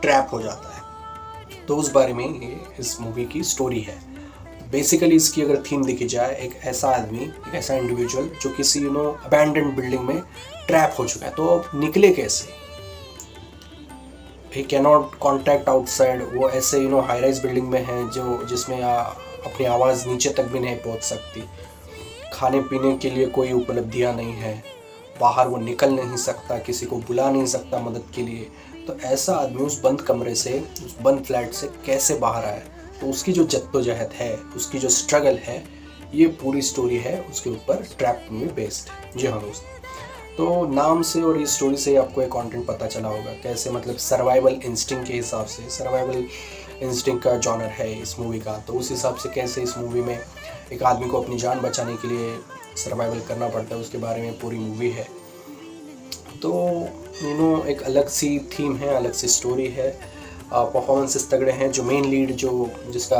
ट्रैप हो जाता है। तो उस बारे में ये इस मूवी की स्टोरी है। बेसिकली इसकी अगर थीम देखी जाए, एक ऐसा आदमी, एक ऐसा इंडिविजुअल जो किसी अबैंडन्ड बिल्डिंग में ट्रैप हो चुका है, तो अब निकले कैसे? He can not contact outside. वो ऐसे हाई राइज बिल्डिंग में है जिसमें अपनी आवाज़ नीचे तक भी नहीं पहुंच सकती, खाने पीने के लिए कोई उपलब्धियां नहीं है, बाहर वो निकल नहीं सकता, किसी को बुला नहीं सकता मदद के लिए। तो ऐसा आदमी उस बंद कमरे से, उस बंद फ्लैट से कैसे बाहर आया? तो उसकी जो जद्दोजहद है, उसकी जो स्ट्रगल है, ये पूरी स्टोरी है उसके ऊपर ट्रैप में बेस्ड है। जी हाँ दोस्तों, तो नाम से और इस स्टोरी से आपको एक कंटेंट पता चला होगा कैसे मतलब सर्वाइवल इंस्टिंक्ट के हिसाब से, सर्वाइवल इंस्टिंक्ट का जॉनर है इस मूवी का, तो उस हिसाब से कैसे इस मूवी में एक आदमी को अपनी जान बचाने के लिए सर्वाइवल करना पड़ता है, उसके बारे में पूरी मूवी है। तो एक अलग सी थीम है, अलग सी स्टोरी है, परफॉर्मेंसेस तगड़े हैं। जो मेन लीड जिसका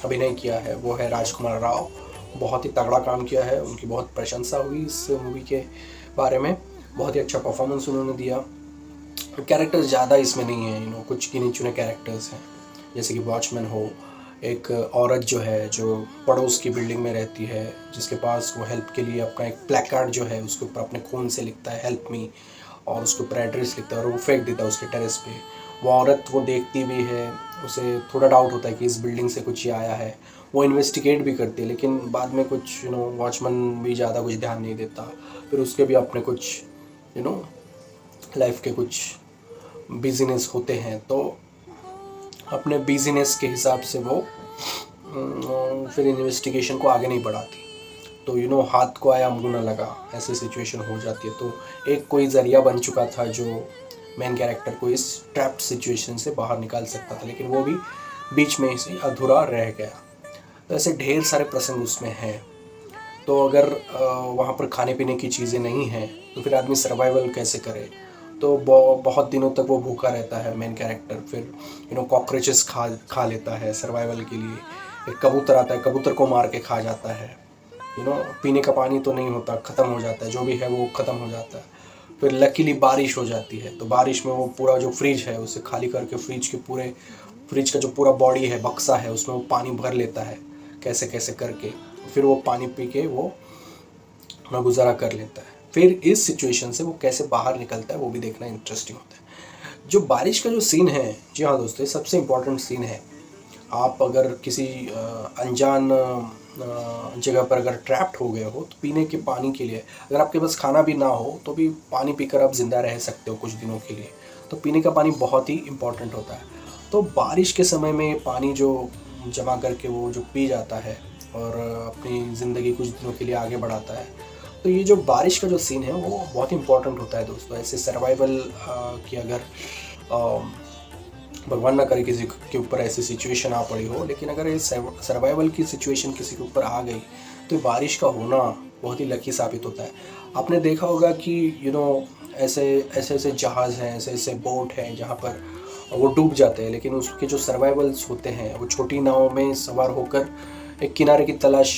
अभिनय किया है वो है राजकुमार राव, बहुत ही तगड़ा काम किया है, उनकी बहुत प्रशंसा हुई इस मूवी के बारे में, बहुत ही अच्छा परफॉर्मेंस उन्होंने दिया। कैरेक्टर्स ज़्यादा इसमें नहीं है, कुछ गिने चुने कैरेक्टर्स हैं, जैसे कि वॉचमैन हो, एक औरत जो है जो पड़ोस की बिल्डिंग में रहती है, जिसके पास वो हेल्प के लिए अपना एक प्लेकार्ड जो है उसके ऊपर अपने खून से लिखता है हेल्प मी, और उसके ऊपर एड्रेस लिखता है और वो फेंक देता है उसके टेरेस पे। वो औरत वो देखती भी है, उसे थोड़ा डाउट होता है कि इस बिल्डिंग से कुछ ये आया है, वो इन्वेस्टिगेट भी करती है, लेकिन बाद में कुछ वॉचमैन भी ज़्यादा कुछ ध्यान नहीं देता। फिर उसके भी अपने कुछ लाइफ के कुछ बिजनेस होते हैं, तो अपने बिजनेस के हिसाब से वो फिर इन्वेस्टिगेशन को आगे नहीं बढ़ाती। तो हाथ को आया मुँह न लगा, ऐसी सिचुएशन हो जाती है। तो एक कोई ज़रिया बन चुका था जो मेन कैरेक्टर को इस ट्रैप्ड सिचुएशन से बाहर निकाल सकता था, लेकिन वो भी बीच में से अधूरा रह गया। तो ऐसे ढेर सारे प्रसंग उसमें हैं। तो अगर वहाँ पर खाने पीने की चीज़ें नहीं हैं तो फिर आदमी सर्वाइवल कैसे करे? तो बहुत दिनों तक वो भूखा रहता है मेन कैरेक्टर, फिर कॉकरोचेस खा लेता है सर्वाइवल के लिए। एक कबूतर आता है, कबूतर को मार के खा जाता है। पीने का पानी तो नहीं होता, ख़त्म हो जाता है, जो भी है वो ख़त्म हो जाता है। फिर लकीली बारिश हो जाती है, तो बारिश में वो पूरा जो फ्रिज है उसे खाली करके फ्रिज का जो पूरा बॉडी है, बक्सा है, उसमें वो पानी भर लेता है कैसे कैसे करके, फिर वो पानी पी के वो अपना गुजारा कर लेता है। फिर इस सिचुएशन से वो कैसे बाहर निकलता है वो भी देखना इंटरेस्टिंग होता है। जो बारिश का जो सीन है, जी हाँ दोस्तों, ये सबसे इम्पोर्टेंट सीन है। आप अगर किसी अनजान जगह पर अगर ट्रैप्ड हो गए हो तो पीने के पानी के लिए, अगर आपके पास खाना भी ना हो तो भी पानी पीकर आप ज़िंदा रह सकते हो कुछ दिनों के लिए। तो पीने का पानी बहुत ही इम्पोर्टेंट होता है। तो बारिश के समय में पानी जो जमा करके वो जो पी जाता है और अपनी ज़िंदगी कुछ दिनों के लिए आगे बढ़ाता है। तो ये जो बारिश का जो सीन है वो बहुत इंपॉर्टेंट होता है दोस्तों। ऐसे सर्वाइवल की अगर भगवान ना करे किसी के ऊपर ऐसी सिचुएशन आ पड़ी हो, लेकिन अगर ये सर्वाइवल की सिचुएशन किसी के ऊपर आ गई तो बारिश का होना बहुत ही लकी साबित होता है। आपने देखा होगा कि ऐसे जहाज़ हैं, ऐसे बोट हैं जहाँ पर वो डूब जाते हैं, लेकिन उसके जो सर्वाइवल्स होते हैं वो छोटी नावों में सवार होकर एक किनारे की तलाश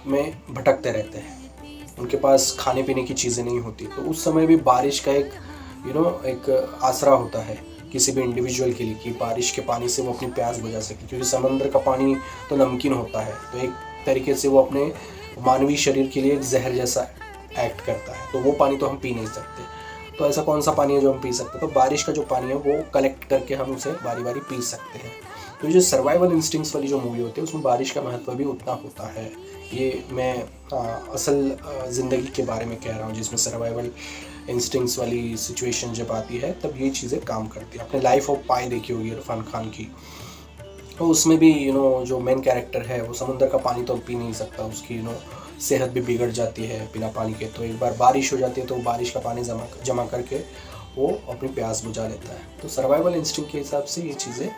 में भटकते रहते हैं, उनके पास खाने पीने की चीज़ें नहीं होती। तो उस समय भी बारिश का एक एक आसरा होता है किसी भी इंडिविजुअल के लिए कि बारिश के पानी से वो अपनी प्यास बुझा सके, क्योंकि समंदर का पानी तो नमकीन होता है, तो एक तरीके से वो अपने मानवीय शरीर के लिए एक जहर जैसा एक्ट करता है, तो वो पानी तो हम पी नहीं सकते। तो ऐसा कौन सा पानी है जो हम पी सकते हैं? तो बारिश का जो पानी है वो कलेक्ट करके हम उसे बारी बारी पी सकते हैं। तो ये जो सर्वाइवल इंस्टिंक्ट्स वाली जो मूवी होती है उसमें बारिश का महत्व भी उतना होता है। ये मैं असल ज़िंदगी के बारे में कह रहा हूँ, जिसमें सर्वाइवल इंस्टिंक्ट्स वाली सिचुएशन जब आती है तब ये चीज़ें काम करती है। आपने लाइफ ऑफ पाई देखी होगी इरफान खान की, तो उसमें भी जो मेन कैरेक्टर है वो समुद्र का पानी तो पी नहीं सकता, उसकी सेहत भी बिगड़ जाती है बिना पानी के। तो एक बार बारिश हो जाती है तो बारिश का पानी जमा करके वो अपनी प्यास बुझा लेता है। तो सर्वाइवल इंस्टिंक्ट के हिसाब से ये चीज़ें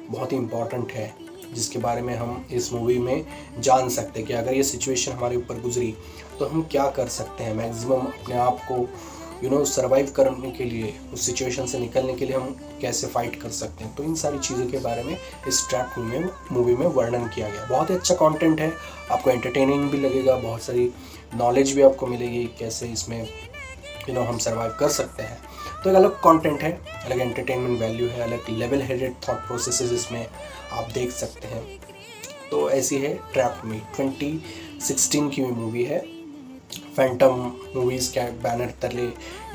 बहुत ही इम्पॉर्टेंट है, जिसके बारे में हम इस मूवी में जान सकते हैं कि अगर ये सिचुएशन हमारे ऊपर गुजरी तो हम क्या कर सकते हैं। मैक्सिमम अपने आप को सर्वाइव करने के लिए, उस सिचुएशन से निकलने के लिए हम कैसे फाइट कर सकते हैं। तो इन सारी चीज़ों के बारे में इस ट्रैप मूवी में वर्णन किया गया। बहुत ही अच्छा कंटेंट है, आपको एंटरटेनिंग भी लगेगा, बहुत सारी नॉलेज भी आपको मिलेगी कैसे इसमें हम सर्वाइव कर सकते हैं। तो एक अलग कंटेंट है, अलग एंटरटेनमेंट वैल्यू है, अलग लेवल हेडेड थॉट प्रोसेसेस इसमें आप देख सकते हैं। तो ऐसी है ट्रैप मूवी, 2016 की मूवी है। फैंटम मूवीज़ के बैनर तले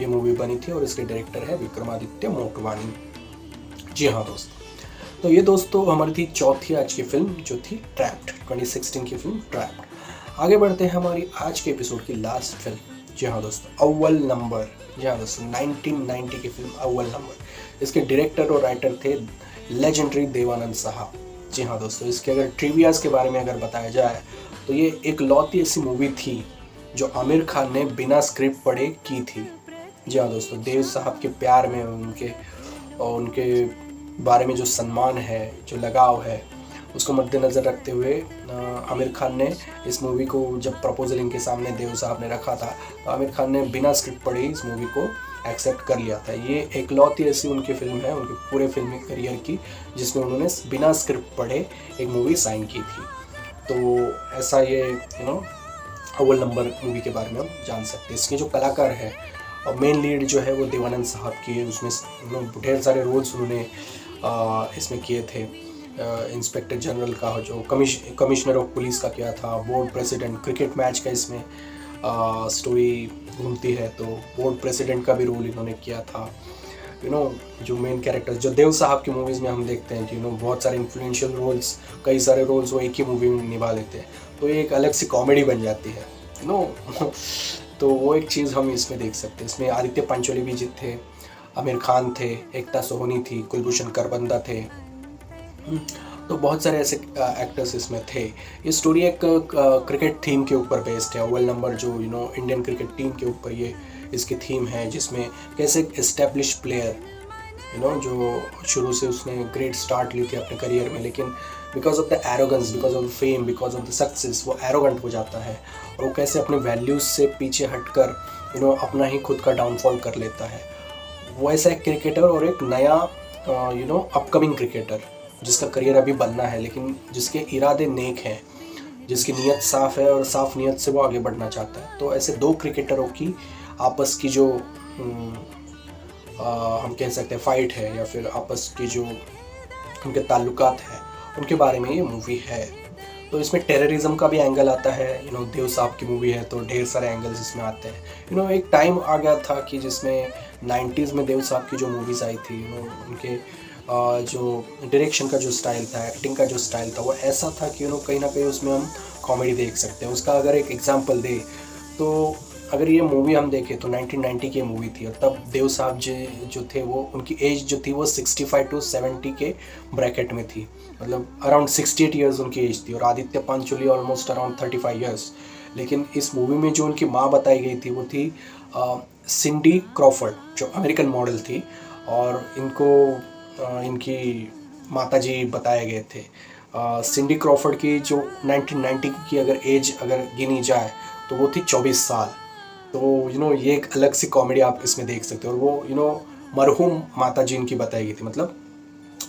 ये मूवी बनी थी और इसके डायरेक्टर है विक्रमादित्य मोटवानी। जी हाँ दोस्तों, तो ये दोस्तों हमारी थी चौथी आज की फिल्म जो थी ट्रैप्ड, 2016 की फिल्म ट्रैप्ड। आगे बढ़ते हैं हमारी आज के एपिसोड की लास्ट फिल्म। जी हाँ दोस्तों, अव्वल नंबर। जी हाँ दोस्तों, 1990 की फिल्म अव्वल नंबर। इसके डायरेक्टर और राइटर थे लेजेंडरी देवानंद साहब। जी हाँ दोस्तों, इसके अगर ट्रिवियाज के बारे में अगर बताया जाए तो ये एक लौती ऐसी मूवी थी जो आमिर खान ने बिना स्क्रिप्ट पढ़े की थी। जी हाँ दोस्तों, देव साहब के प्यार में उनके बारे में जो सम्मान है, जो लगाव है, उसको मद्देनज़र रखते हुए आमिर खान ने इस मूवी को, जब प्रपोजल इनके सामने देव साहब ने रखा था, तो आमिर खान ने बिना स्क्रिप्ट पढ़े इस मूवी को एक्सेप्ट कर लिया था। ये एक लौती ऐसी उनकी फिल्म है, उनके पूरे फिल्मी करियर की, जिसमें उन्होंने बिना स्क्रिप्ट पढ़े एक मूवी साइन की थी। तो ऐसा ये अव्वल नंबर मूवी के बारे में हम जान सकते हैं। इसके जो कलाकार है और मेन लीड जो है वो देवानंद साहब की है। उसमें ढेर सारे रोल्स उन्होंने इसमें किए थे। इंस्पेक्टर जनरल का, जो कमिश्नर ऑफ पुलिस का किया था, बोर्ड प्रेसिडेंट, क्रिकेट मैच का इसमें स्टोरी घूमती है, तो बोर्ड प्रेसिडेंट का भी रोल इन्होंने किया था। जो मेन कैरेक्टर्स जो देव साहब की मूवीज़ में हम देखते हैं कि बहुत सारे इन्फ्लुएंशियल रोल्स, कई सारे रोल्स वो एक ही मूवी में निभा लेते हैं, तो ये एक अलग सी कॉमेडी बन जाती है तो वो एक चीज़ हम इसमें देख सकते हैं। इसमें आदित्य पंचोली भी जीत थे, आमिर खान थे, एकता सोहनी थी, कुलभूषण करबंदा थे, तो बहुत सारे ऐसे एक्टर्स इसमें थे। ये स्टोरी एक क्रिकेट थीम के ऊपर बेस्ड है। अव्वल नंबर जो इंडियन क्रिकेट टीम के ऊपर ये इसकी थीम है, जिसमें कैसे एक एस्टेब्लिश प्लेयर जो शुरू से उसने ग्रेट स्टार्ट ली थी अपने करियर में, लेकिन because of the arrogance, because of the fame, because of the success वो एरोगेंट हो जाता है और वो कैसे अपने वैल्यूज़ से पीछे हटकर अपना ही खुद का डाउनफॉल कर लेता है। वो ऐसा एक क्रिकेटर और एक नया अपकमिंग क्रिकेटर जिसका करियर अभी बनना है, लेकिन जिसके इरादे नेक हैं, जिसकी नीयत साफ़ है और साफ़ नीयत से वो आगे बढ़ना चाहता है। तो ऐसे दो क्रिकेटरों की आपस की जो हम कह सकते हैं फाइट है, या फिर आपस की जो उनके ताल्लुकात हैं, उनके बारे में ये मूवी है। तो इसमें टेररिज्म का भी एंगल आता है। देव साहब की मूवी है तो ढेर सारे एंगल्स इसमें आते हैं। एक टाइम आ गया था कि जिसमें 90s में देव साहब की जो मूवीज़ आई थी, उनके जो डायरेक्शन का जो स्टाइल था, एक्टिंग का जो स्टाइल था, वो ऐसा था कि कहीं ना कहीं उसमें हम कॉमेडी देख सकते हैं। उसका अगर एक एग्जांपल दे तो अगर ये मूवी हम देखें तो 1990 की मूवी थी और तब देव साहब जो थे वो, उनकी एज जो थी वो 65 to 70 के ब्रैकेट में थी, मतलब अराउंड 68 ईयर्स उनकी एज थी, और Aditya Pancholi almost around 35 years. लेकिन इस मूवी में जो उनकी माँ बताई गई थी वो थी सिंडी क्रॉफर्ड, जो अमेरिकन मॉडल थी, और इनकी माताजी बताए गए थे। सिंडी क्रॉफर्ड की जो 1990 की अगर एज अगर गिनी जाए तो वो थी 24 साल। तो ये एक अलग सी कॉमेडी आप इसमें देख सकते हो। और वो मरहूम माताजी इनकी बताई गई थी, मतलब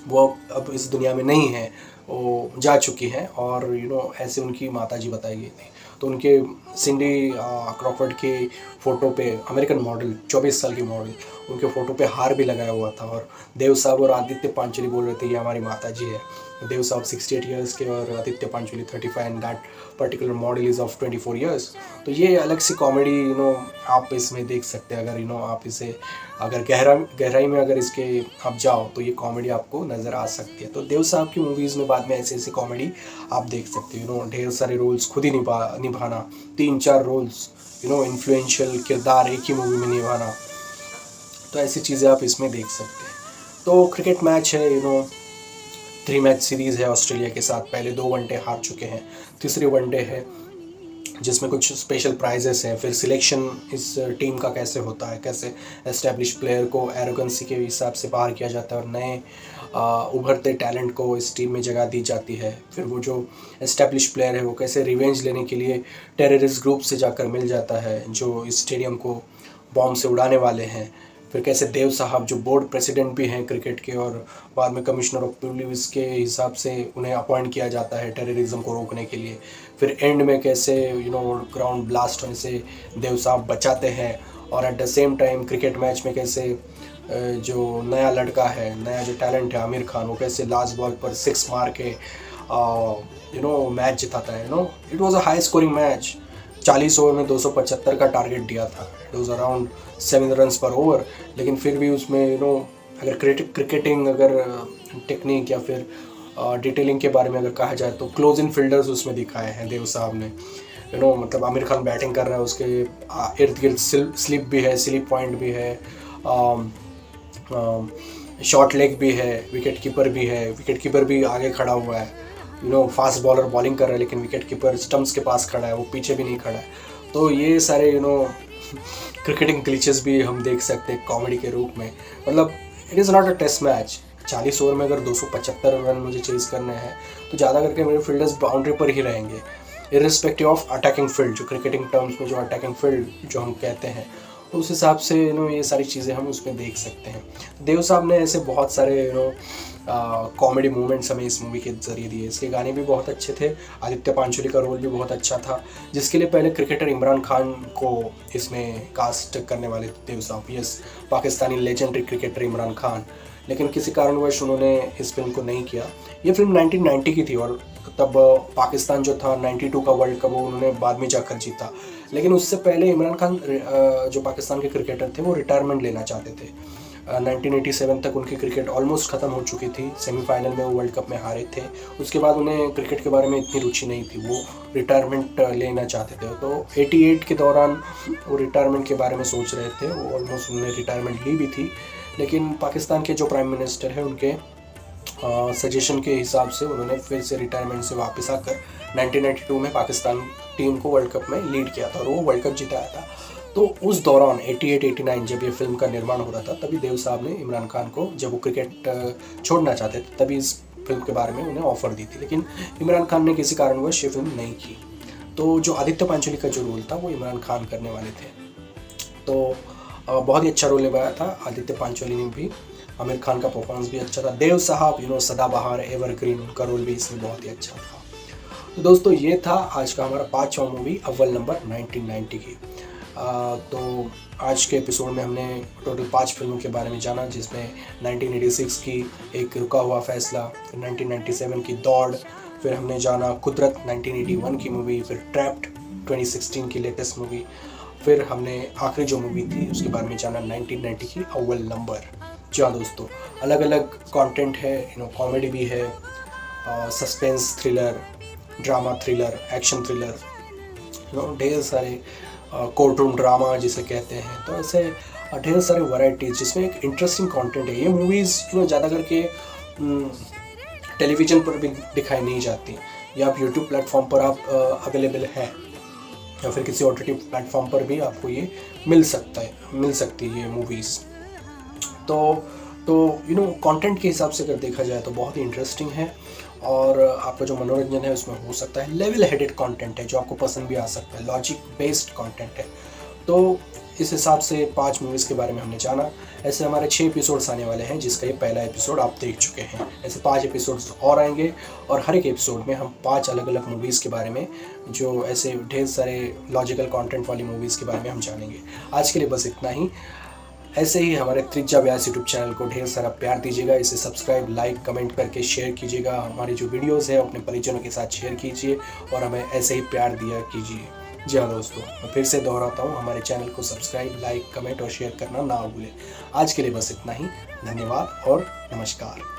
वो अब इस दुनिया में नहीं है, वो जा चुकी हैं, और ऐसे उनकी माताजी बताई गई थी। तो उनके सिंडी क्रॉफर्ड की फ़ोटो पे, अमेरिकन मॉडल 24 साल की मॉडल, उनके फ़ोटो पे हार भी लगाया हुआ था। और देव साहब और आदित्य पांचोली बोल रहे थे ये हमारी माता जी है। देव साहब 68 ईयर्स के और Aditya Pancholi 35 and that particular model is of 24 years. तो ये अलग सी कॉमेडी आप इसमें देख सकते हैं। अगर आप इसे अगर गहराई में अगर इसके आप जाओ तो ये कॉमेडी आपको नज़र आ सकती है। तो देव साहब की मूवीज़ में बाद में ऐसी ऐसी कॉमेडी आप देख सकते हो। ढेर सारे रोल्स खुद ही निभाना, 3-4 रोल्स इन्फ्लुएंशियल किरदार एक ही मूवी में निभाना, तो ऐसी चीज़ें आप इसमें देख सकते हैं। तो क्रिकेट मैच है 3 मैच सीरीज़ है ऑस्ट्रेलिया के साथ। पहले 2 वनडे हार चुके हैं, तीसरी वनडे है जिसमें कुछ स्पेशल प्राइजेस हैं। फिर सिलेक्शन इस टीम का कैसे होता है, कैसे एस्टेब्लिश प्लेयर को एरोगेंसी के हिसाब से बाहर किया जाता है और नए उभरते टैलेंट को इस टीम में जगह दी जाती है। फिर वो जो एस्टेब्लिश प्लेयर है वो कैसे रिवेंज लेने के लिए टेररिस्ट ग्रुप से जाकर मिल जाता है जो इस स्टेडियम को बॉम्ब से उड़ाने वाले हैं। फिर कैसे देव साहब जो बोर्ड प्रेसिडेंट भी हैं क्रिकेट के और बाद में कमिश्नर ऑफ पुलिस के हिसाब से उन्हें अपॉइंट किया जाता है टेररिज्म को रोकने के लिए। फिर एंड में कैसे ग्राउंड ब्लास्ट होने से देव साहब बचाते हैं और at the same time cricket match में कैसे जो नया लड़का है, नया जो टैलेंट है आमिर खान, वो कैसे लास्ट बॉल पर 6 मार के मैच जिताता है। It was a high scoring match. 40 over में 275 का टारगेट दिया था। इट वाज अराउंड 7 रन्स पर ओवर, लेकिन फिर भी उसमें अगर क्रिकेटिंग अगर टेक्निक या फिर डिटेलिंग के बारे में अगर कहा जाए तो क्लोज इन फील्डर्स उसमें दिखाए हैं देव साहब ने। मतलब आमिर खान बैटिंग कर रहा है, उसके इर्द गिर्द स्लिप भी है, स्लिप पॉइंट भी है, शॉर्ट लेग भी है, विकेट कीपर भी आगे खड़ा हुआ है। फास्ट बॉलर बॉलिंग कर रहा है लेकिन विकेट कीपर स्टंप्स के पास खड़ा है, वो पीछे भी नहीं खड़ा है। तो ये सारे क्रिकेटिंग ग्लिचेस भी हम देख सकते हैं कॉमेडी के रूप में। मतलब it is not a test match. 40 over में अगर 275 रन मुझे चेज करने हैं तो ज़्यादा करके मेरे फील्डर्स बाउंड्री पर ही रहेंगे, इर्रिस्पेक्टिव ऑफ अटैकिंग फील्ड। जो क्रिकेटिंग टर्म्स में जो अटैकिंग फील्ड जो हम कहते हैं, तो उस हिसाब से ये सारी चीज़ें हम उसमें देख सकते हैं। देव साहब ने ऐसे बहुत सारे कॉमेडी मूवमेंट्स हमें इस मूवी के ज़रिए दिए। इसके गाने भी बहुत अच्छे थे। आदित्य पांचोली का रोल भी बहुत अच्छा था, जिसके लिए पहले क्रिकेटर इमरान खान को इसमें कास्ट करने वाले थे देव साहब। Yes, Pakistani legendary cricketer Imran Khan, लेकिन किसी कारणवश उन्होंने इस फिल्म को नहीं किया। ये फिल्म 1990 की थी और तब पाकिस्तान जो था 92 का वर्ल्ड कप वो उन्होंने बाद में जाकर जीता। लेकिन उससे पहले इमरान खान जो पाकिस्तान के क्रिकेटर थे वो रिटायरमेंट लेना चाहते थे। 1987 तक उनकी क्रिकेट ऑलमोस्ट ख़त्म हो चुकी थी। सेमीफाइनल में वो वर्ल्ड कप में हारे थे। उसके बाद उन्हें क्रिकेट के बारे में इतनी रुचि नहीं थी, वो रिटायरमेंट लेना चाहते थे। तो 88 के दौरान वो रिटायरमेंट के बारे में सोच रहे थे। वो ऑलमोस्ट उन्होंने रिटायरमेंट ली भी थी, लेकिन पाकिस्तान के जो प्राइम मिनिस्टर हैं उनके सजेशन के हिसाब से उन्होंने फिर से रिटायरमेंट से वापस आकर 1992 में पाकिस्तान टीम को वर्ल्ड कप में लीड किया था और वो वर्ल्ड कप जिताया था। तो उस दौरान 88-89 जब ये फिल्म का निर्माण हो रहा था, तभी देव साहब ने इमरान खान को, जब वो क्रिकेट छोड़ना चाहते थे, तभी इस फिल्म के बारे में उन्हें ऑफ़र दी थी। लेकिन इमरान खान ने किसी कारणवश ये फिल्म नहीं की। तो जो आदित्य पांचोली का जो रोल था वो इमरान खान करने वाले थे। तो बहुत ही अच्छा रोल निभाया था आदित्य पांचोली ने भी। आमिर खान का परफॉर्मेंस भी अच्छा था। देव साहब सदाबहार एवरग्रीन, उनका रोल भी इसमें बहुत ही अच्छा था। तो दोस्तों ये था आज का हमारा 5वां मूवी, अव्वल नंबर 1990 की। तो आज के एपिसोड में हमने टोटल 5 फिल्मों के बारे में जाना, जिसमें 1986 की एक रुका हुआ फैसला, फिर 1997 की दौड़, फिर हमने जाना कुदरत 1981 की मूवी, फिर ट्रैप्ड 2016 की लेटेस्ट मूवी, फिर हमने आखिरी जो मूवी थी उसके बारे में जाना 1990 की अव्वल नंबर। जी हाँ दोस्तों, अलग अलग कंटेंट है, कॉमेडी भी है, suspense thriller, drama thriller, action thriller, ढेर सारे कोर्टरूम ड्रामा जिसे कहते हैं। तो ऐसे ढेर सारे वैरायटीज़ जिसमें एक इंटरेस्टिंग कंटेंट है। ये मूवीज़ ज़्यादा करके टेलीविज़न पर भी दिखाई नहीं जाती, या आप यूट्यूब प्लेटफॉर्म पर आप अवेलेबल है, या फिर किसी OTT प्लेटफॉर्म पर भी आपको ये मिल सकती है ये मूवीज़। तो कंटेंट के हिसाब से अगर देखा जाए तो बहुत ही इंटरेस्टिंग है, और आपका जो मनोरंजन है उसमें हो सकता है। लेवल हेडेड कंटेंट है जो आपको पसंद भी आ सकता है, लॉजिक बेस्ड कंटेंट है। तो इस हिसाब से 5 मूवीज़ के बारे में हमने जाना। ऐसे हमारे 6 एपिसोड्स आने वाले हैं, जिसका ये पहला एपिसोड आप देख चुके हैं। ऐसे 5 एपिसोड्स और आएंगे और हर एक एपिसोड में हम 5 अलग अलग मूवीज़ के बारे में, जो ऐसे ढेर सारे लॉजिकल कंटेंट वाली मूवीज़ के बारे में हम जानेंगे। आज के लिए बस इतना ही। ऐसे ही हमारे त्रिज्या व्यास यूट्यूब चैनल को ढेर सारा प्यार दीजिएगा। इसे सब्सक्राइब, लाइक, कमेंट करके शेयर कीजिएगा। हमारी जो वीडियोस है अपने परिजनों के साथ शेयर कीजिए और हमें ऐसे ही प्यार दिया कीजिए। जी हाँ दोस्तों, मैं फिर से दोहराता हूँ, हमारे चैनल को सब्सक्राइब, लाइक, कमेंट और शेयर करना ना भूलें। आज के लिए बस इतना ही। धन्यवाद और नमस्कार।